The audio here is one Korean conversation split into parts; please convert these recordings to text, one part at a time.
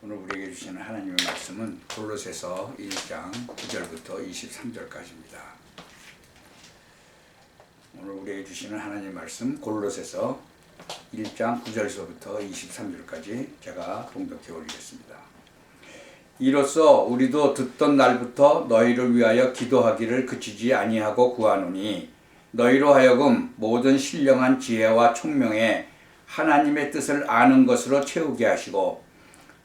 오늘 우리에게 주시는 하나님의 말씀은 골로새서 1장 9절부터 23절까지입니다. 오늘 우리에게 주시는 하나님의 말씀 골로새서 1장 9절서부터 23절까지 제가 봉독해 올리겠습니다. 이로써 우리도 듣던 날부터 너희를 위하여 기도하기를 그치지 아니하고 구하노니 너희로 하여금 모든 신령한 지혜와 총명에 하나님의 뜻을 아는 것으로 채우게 하시고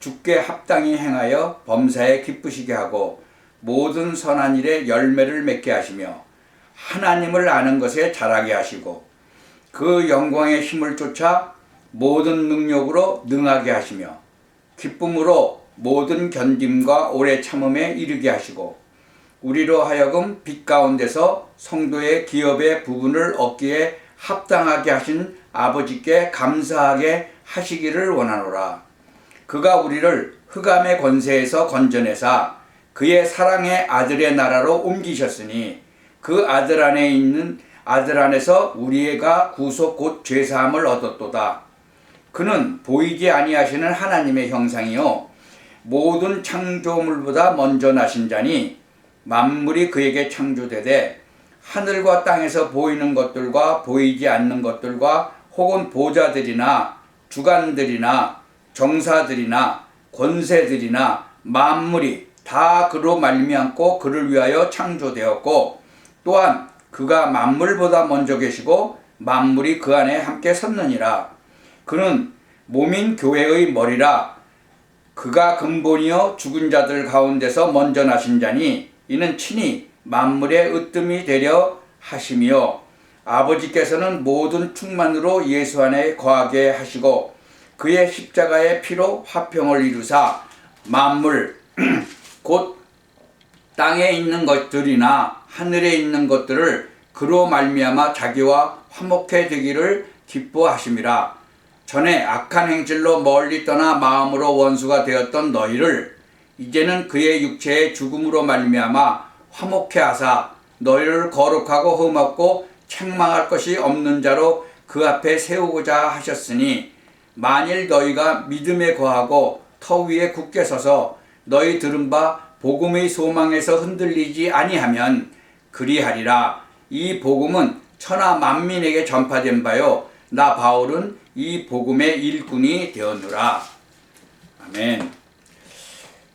주께 합당히 행하여 범사에 기쁘시게 하고 모든 선한 일에 열매를 맺게 하시며 하나님을 아는 것에 자라게 하시고 그 영광의 힘을 쫓아 모든 능력으로 능하게 하시며 기쁨으로 모든 견딤과 오래 참음에 이르게 하시고 우리로 하여금 빛 가운데서 성도의 기업의 부분을 얻기에 합당하게 하신 아버지께 감사하게 하시기를 원하노라. 그가 우리를 흑암의 권세에서 건져내사 그의 사랑의 아들의 나라로 옮기셨으니 그 아들 안에 있는 아들 안에서 우리가 구속 곧 죄사함을 얻었도다. 그는 보이지 아니하시는 하나님의 형상이요 모든 창조물보다 먼저 나신 자니 만물이 그에게 창조되되 하늘과 땅에서 보이는 것들과 보이지 않는 것들과 혹은 보좌들이나 주관들이나 정사들이나 권세들이나 만물이 다 그로 말미암고 그를 위하여 창조되었고 또한 그가 만물보다 먼저 계시고 만물이 그 안에 함께 섰느니라. 그는 몸인 교회의 머리라. 그가 근본이요 죽은 자들 가운데서 먼저 나신 자니 이는 친히 만물의 으뜸이 되려 하시며 아버지께서는 모든 충만으로 예수 안에 거하게 하시고 그의 십자가의 피로 화평을 이루사 만물 곧 땅에 있는 것들이나 하늘에 있는 것들을 그로 말미암아 자기와 화목해 되기를 기뻐하심이라. 전에 악한 행실로 멀리 떠나 마음으로 원수가 되었던 너희를 이제는 그의 육체의 죽음으로 말미암아 화목해 하사 너희를 거룩하고 흠없고 책망할 것이 없는 자로 그 앞에 세우고자 하셨으니 만일 너희가 믿음에 거하고 터 위에 굳게 서서 너희 들은 바 복음의 소망에서 흔들리지 아니하면 그리하리라. 이 복음은 천하 만민에게 전파된 바요 나 바울은 이 복음의 일꾼이 되었노라. 아멘.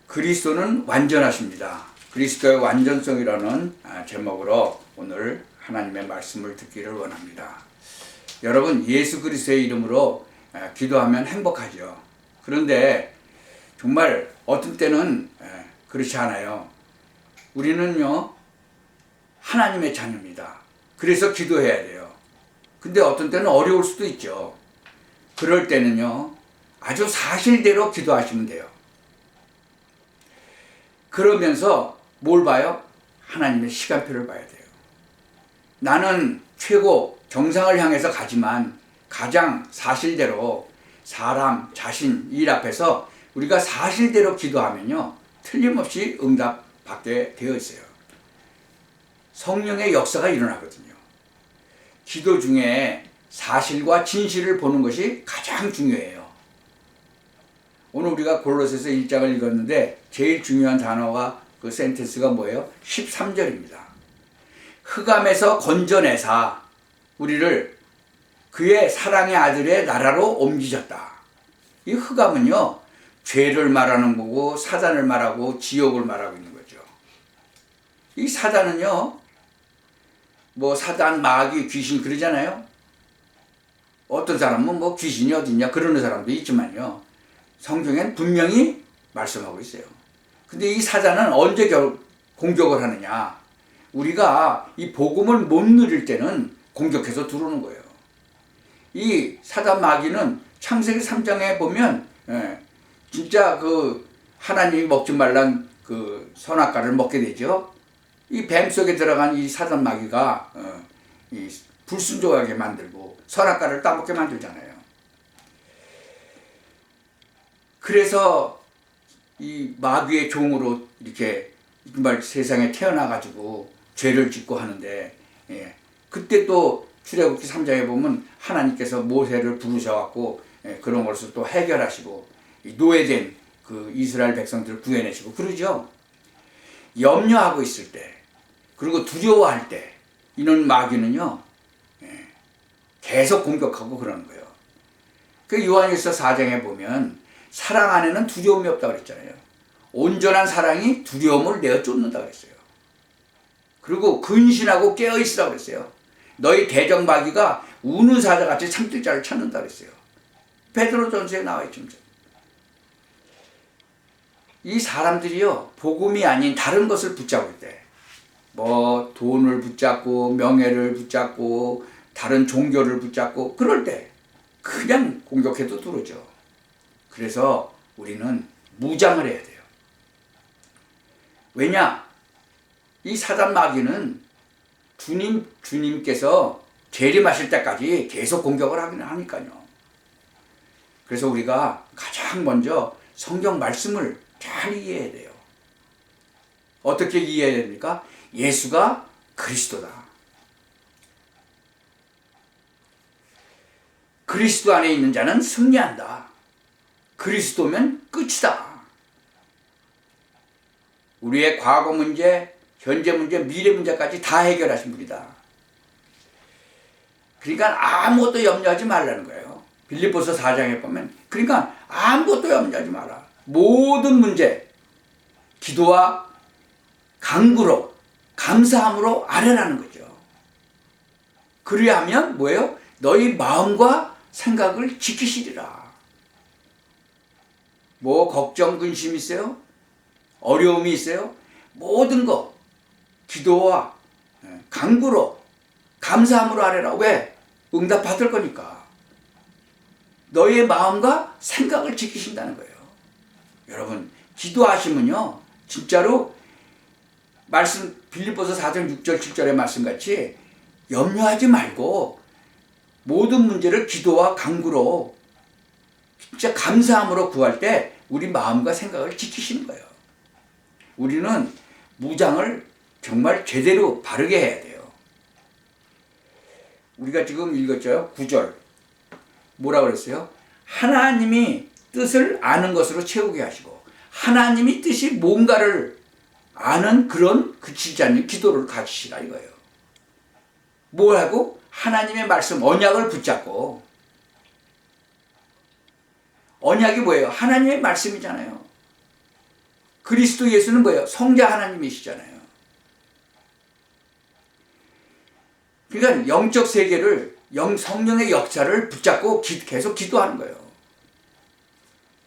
그리스도는 완전하십니다. 그리스도의 완전성이라는 제목으로 오늘 하나님의 말씀을 듣기를 원합니다. 여러분, 예수 그리스도의 이름으로 기도하면 행복하죠. 그런데 정말 어떤 때는 그렇지 않아요. 우리는요 하나님의 자녀입니다. 그래서 기도해야 돼요. 근데 어떤 때는 어려울 수도 있죠. 그럴 때는요 아주 사실대로 기도하시면 돼요. 그러면서 뭘 봐요? 하나님의 시간표를 봐야 돼요. 나는 최고 정상을 향해서 가지만 가장 사실대로 사람, 자신, 일 앞에서 우리가 사실대로 기도하면요 틀림없이 응답받게 되어 있어요. 성령의 역사가 일어나거든요. 기도 중에 사실과 진실을 보는 것이 가장 중요해요. 오늘 우리가 골로새서 1장을 읽었는데 제일 중요한 단어가 그 센텐스가 뭐예요? 13절입니다. 흑암에서 건져내사 우리를 그의 사랑의 아들의 나라로 옮기셨다. 이 흑암은요 죄를 말하는 거고 사단을 말하고 지옥을 말하고 있는 거죠. 이 사단은요 뭐 사단, 마귀, 귀신 그러잖아요. 어떤 사람은 뭐 귀신이 어딨냐 그러는 사람도 있지만요 성경엔 분명히 말씀하고 있어요. 근데 이 사단은 언제 공격을 하느냐, 우리가 이 복음을 못 누릴 때는 공격해서 들어오는 거예요. 이 사단 마귀는 창세기 3장에 보면 진짜 그 하나님이 먹지 말란 그 선악과를 먹게 되죠. 이 뱀 속에 들어간 이 사단 마귀가 이 불순종하게 만들고 선악과를 따먹게 만들잖아요. 그래서 이 마귀의 종으로 이렇게 정말 세상에 태어나가지고 죄를 짓고 하는데 그때 또 출애굽기 3장에 보면 하나님께서 모세를 부르셔갖고 그런 것을 또 해결하시고 노예된 그 이스라엘 백성들을 구해내시고 그러죠. 염려하고 있을 때 그리고 두려워할 때 이런 마귀는요 계속 공격하고 그러는 거예요. 그 요한일서 4장에 보면 사랑 안에는 두려움이 없다고 그랬잖아요. 온전한 사랑이 두려움을 내어 쫓는다고 그랬어요. 그리고 근신하고 깨어있으라고 그랬어요. 너희 대적 마귀가 우는 사자같이 참뜰 자를 찾는다고 그랬어요. 베드로전서에 나와 있죠. 이 사람들이요 복음이 아닌 다른 것을 붙잡을 때 뭐 돈을 붙잡고 명예를 붙잡고 다른 종교를 붙잡고 그럴 때 그냥 공격해도 들어오죠. 그래서 우리는 무장을 해야 돼요. 왜냐? 이 사단 마귀는 주님께서 재림하실 때까지 계속 공격을 하긴 하니까요. 그래서 우리가 가장 먼저 성경 말씀을 잘 이해해야 돼요. 어떻게 이해해야 됩니까? 예수가 그리스도다. 그리스도 안에 있는 자는 승리한다. 그리스도면 끝이다. 우리의 과거 문제, 현재 문제, 미래 문제까지 다 해결하신 분이다. 그러니까 아무것도 염려하지 말라는 거예요. 빌립보서 4장에 보면 그러니까 아무것도 염려하지 마라. 모든 문제 기도와 간구로 감사함으로 아뢰라는 거죠. 그리하면 뭐예요? 너희 마음과 생각을 지키시리라. 뭐 걱정 근심 있어요? 어려움이 있어요? 모든 거 기도와 간구로 감사함으로 아뢰라. 왜? 응답 받을 거니까. 너희의 마음과 생각을 지키신다는 거예요. 여러분 기도하시면요 진짜로 말씀 빌립보서 4장 6절 7절의 말씀같이 염려하지 말고 모든 문제를 기도와 간구로 진짜 감사함으로 구할 때 우리 마음과 생각을 지키시는 거예요. 우리는 무장을 정말 제대로 바르게 해야 돼요. 우리가 지금 읽었죠. 9절 뭐라고 그랬어요? 하나님이 뜻을 아는 것으로 채우게 하시고 하나님이 뜻이 뭔가를 아는 그런 그치지 않는 기도를 가지시라 이거예요. 뭘 하고? 하나님의 말씀 언약을 붙잡고. 언약이 뭐예요? 하나님의 말씀이잖아요. 그리스도 예수는 뭐예요? 성자 하나님이시잖아요. 그러니까 영적 세계를 성령의 역사를 붙잡고 계속 기도하는 거예요.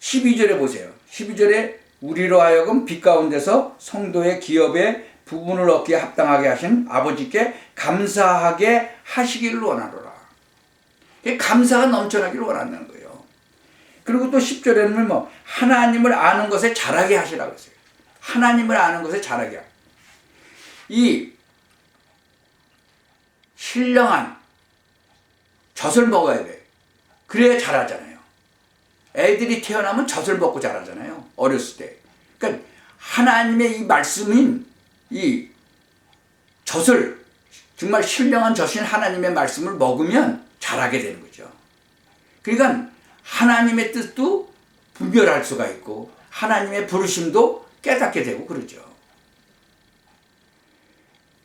12절에 보세요. 12절에 우리로 하여금 빛 가운데서 성도의 기업에 부분을 얻기에 합당하게 하신 아버지께 감사하게 하시기를 원하노라. 감사가 넘쳐나기를 원한다는 거예요. 그리고 또 10절에는 뭐 하나님을 아는 것에 잘하게 하시라고 했어요. 하나님을 아는 것에 잘하게 하라. 이 신령한 젖을 먹어야 돼. 그래야 잘하잖아요. 애들이 태어나면 젖을 먹고 자라잖아요. 어렸을 때. 그러니까 하나님의 이 말씀인 이 젖을 정말 신령한 젖인 하나님의 말씀을 먹으면 자라게 되는 거죠. 그러니까 하나님의 뜻도 분별할 수가 있고 하나님의 부르심도 깨닫게 되고 그러죠.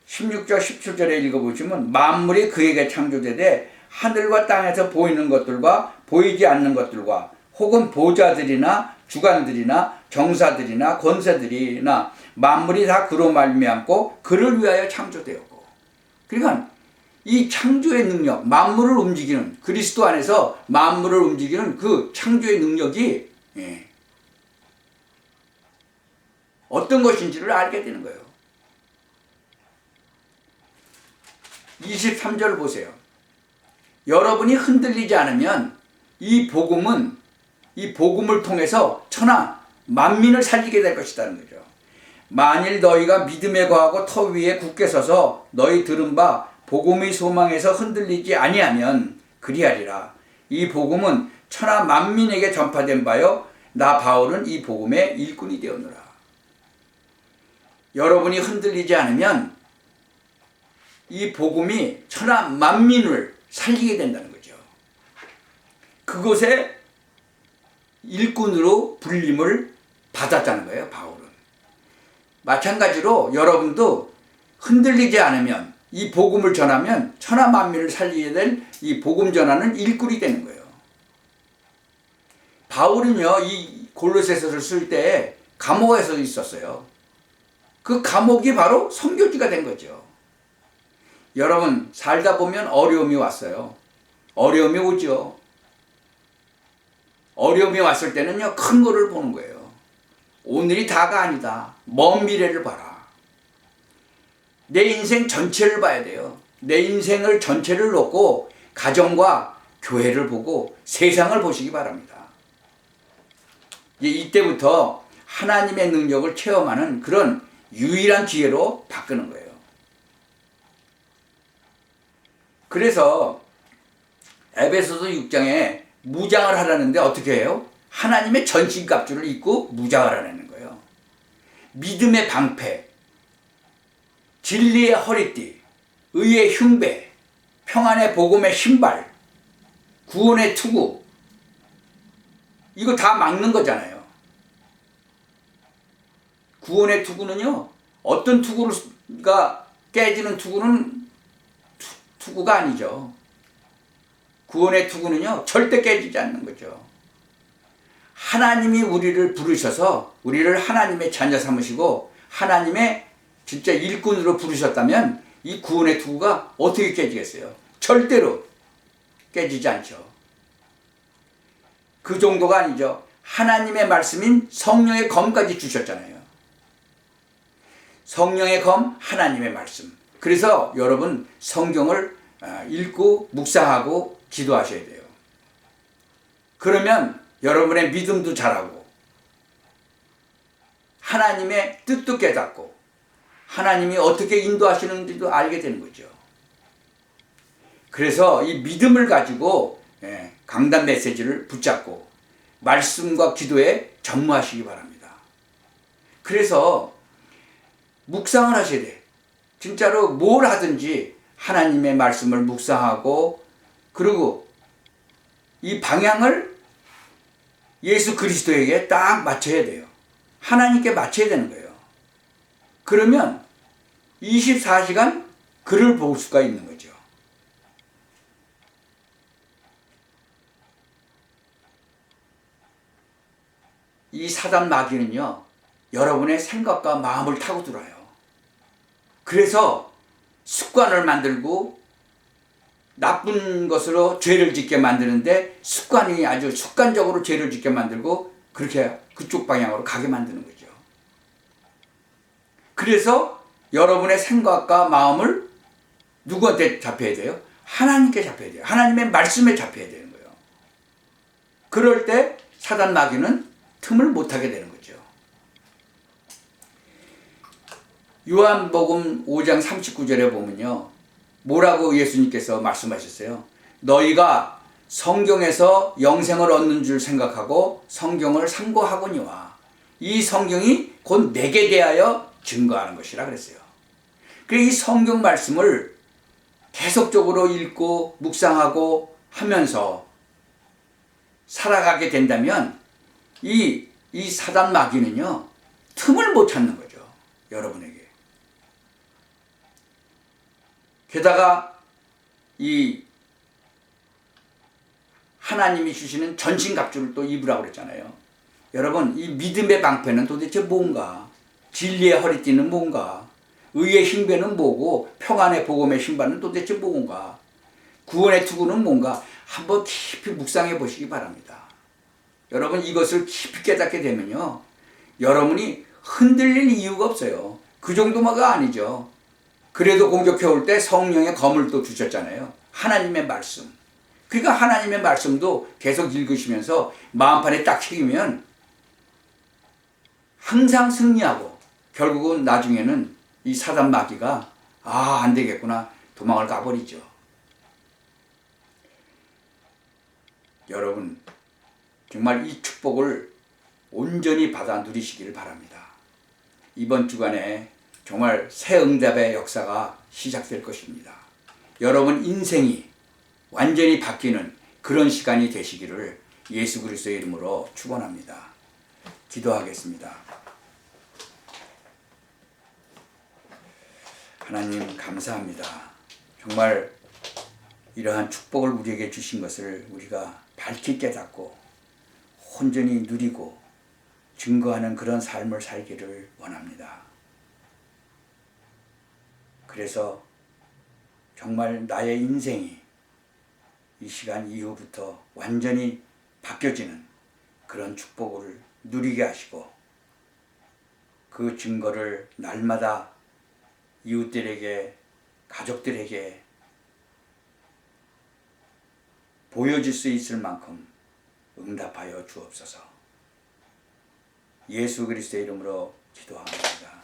16절 17절에 읽어보시면 만물이 그에게 창조되되 하늘과 땅에서 보이는 것들과 보이지 않는 것들과 혹은 보좌들이나 주관들이나 정사들이나 권세들이나 만물이 다 그로 말미암고 그를 위하여 창조되었고. 그러니까 이 창조의 능력, 만물을 움직이는 그리스도 안에서 만물을 움직이는 그 창조의 능력이 어떤 것인지를 알게 되는 거예요. 23절 보세요. 여러분이 흔들리지 않으면 이 복음을 통해서 천하 만민을 살리게 될 것이라는 거죠. 만일 너희가 믿음에 거하고 터 위에 굳게 서서 너희 들은 바 복음의 소망에서 흔들리지 아니하면 그리하리라. 이 복음은 천하 만민에게 전파된 바요 나 바울은 이 복음의 일꾼이 되었노라. 여러분이 흔들리지 않으면 이 복음이 천하 만민을 살리게 된다는 거죠. 그곳에 일꾼으로 불림을 받았다는 거예요, 바울은. 마찬가지로 여러분도 흔들리지 않으면, 이 복음을 전하면 천하 만민을 살리게 될 이 복음 전하는 일꾼이 되는 거예요. 바울은요, 이 골로새서를 쓸 때 감옥에서 있었어요. 그 감옥이 바로 선교지가 된 거죠. 여러분, 살다 보면 어려움이 왔어요. 어려움이 오죠. 어려움이 왔을 때는요, 큰 거를 보는 거예요. 오늘이 다가 아니다. 먼 미래를 봐라. 내 인생 전체를 봐야 돼요. 내 인생을 전체를 놓고 가정과 교회를 보고 세상을 보시기 바랍니다. 이때부터 하나님의 능력을 체험하는 그런 유일한 기회로 바꾸는 거예요. 그래서 에베소서 6장에 무장을 하라는데 어떻게 해요? 하나님의 전신갑주를 입고 무장을 하라는 거예요. 믿음의 방패, 진리의 허리띠, 의의 흉배, 평안의 복음의 신발, 구원의 투구, 이거 다 막는 거잖아요. 구원의 투구는요, 어떤 투구가 깨지는 투구는 투구가 아니죠. 구원의 투구는요, 절대 깨지지 않는 거죠. 하나님이 우리를 부르셔서 우리를 하나님의 자녀 삼으시고 하나님의 진짜 일꾼으로 부르셨다면 이 구원의 투구가 어떻게 깨지겠어요? 절대로 깨지지 않죠. 그 정도가 아니죠. 하나님의 말씀인 성령의 검까지 주셨잖아요. 성령의 검, 하나님의 말씀. 그래서 여러분 성경을 읽고 묵상하고 기도하셔야 돼요. 그러면 여러분의 믿음도 자라고 하나님의 뜻도 깨닫고 하나님이 어떻게 인도하시는지도 알게 되는 거죠. 그래서 이 믿음을 가지고 강단 메시지를 붙잡고 말씀과 기도에 전무하시기 바랍니다. 그래서 묵상을 하셔야 돼요. 진짜로 뭘 하든지 하나님의 말씀을 묵상하고 그리고 이 방향을 예수 그리스도에게 딱 맞춰야 돼요. 하나님께 맞춰야 되는 거예요. 그러면 24시간 글을 볼 수가 있는 거죠. 이 사단 마귀는요, 여러분의 생각과 마음을 타고 들어요. 그래서 습관을 만들고 나쁜 것으로 죄를 짓게 만드는데 습관이 아주 습관적으로 죄를 짓게 만들고 그렇게 그쪽 방향으로 가게 만드는 거죠. 그래서 여러분의 생각과 마음을 누구한테 잡혀야 돼요? 하나님께 잡혀야 돼요. 하나님의 말씀에 잡혀야 되는 거예요. 그럴 때 사단 마귀는 틈을 못하게 되는 거죠. 요한복음 5장 39절에 보면요, 뭐라고 예수님께서 말씀하셨어요? 너희가 성경에서 영생을 얻는 줄 생각하고 성경을 상고하거니와 이 성경이 곧 내게 대하여 증거하는 것이라 그랬어요. 그래서 이 성경 말씀을 계속적으로 읽고 묵상하고 하면서 살아가게 된다면 이 사단 마귀는요, 틈을 못 찾는 거죠. 여러분에게. 게다가 이 하나님이 주시는 전신갑주를 또 입으라고 그랬잖아요. 여러분, 이 믿음의 방패는 도대체 뭔가? 진리의 허리띠는 뭔가? 의의 흉배는 뭐고? 평안의 복음의 신발은 도대체 뭔가? 구원의 투구는 뭔가? 한번 깊이 묵상해 보시기 바랍니다. 여러분, 이것을 깊이 깨닫게 되면요, 여러분이 흔들릴 이유가 없어요. 그 정도만가 아니죠. 그래도 공격해 올 때 성령의 검을 또 주셨잖아요. 하나님의 말씀. 그러니까 하나님의 말씀도 계속 읽으시면서 마음판에 딱 새기면 항상 승리하고 결국은 나중에는 이 사단 마귀가 안 되겠구나 도망을 가버리죠. 여러분, 정말 이 축복을 온전히 받아 누리시기를 바랍니다. 이번 주간에 정말 새 응답의 역사가 시작될 것입니다. 여러분 인생이 완전히 바뀌는 그런 시간이 되시기를 예수 그리스도의 이름으로 축원합니다. 기도하겠습니다. 하나님 감사합니다. 정말 이러한 축복을 우리에게 주신 것을 우리가 밝히 깨닫고 온전히 누리고 증거하는 그런 삶을 살기를 원합니다. 그래서 정말 나의 인생이 이 시간 이후부터 완전히 바뀌어지는 그런 축복을 누리게 하시고 그 증거를 날마다 이웃들에게, 가족들에게 보여줄 수 있을 만큼 응답하여 주옵소서. 예수 그리스도의 이름으로 기도합니다.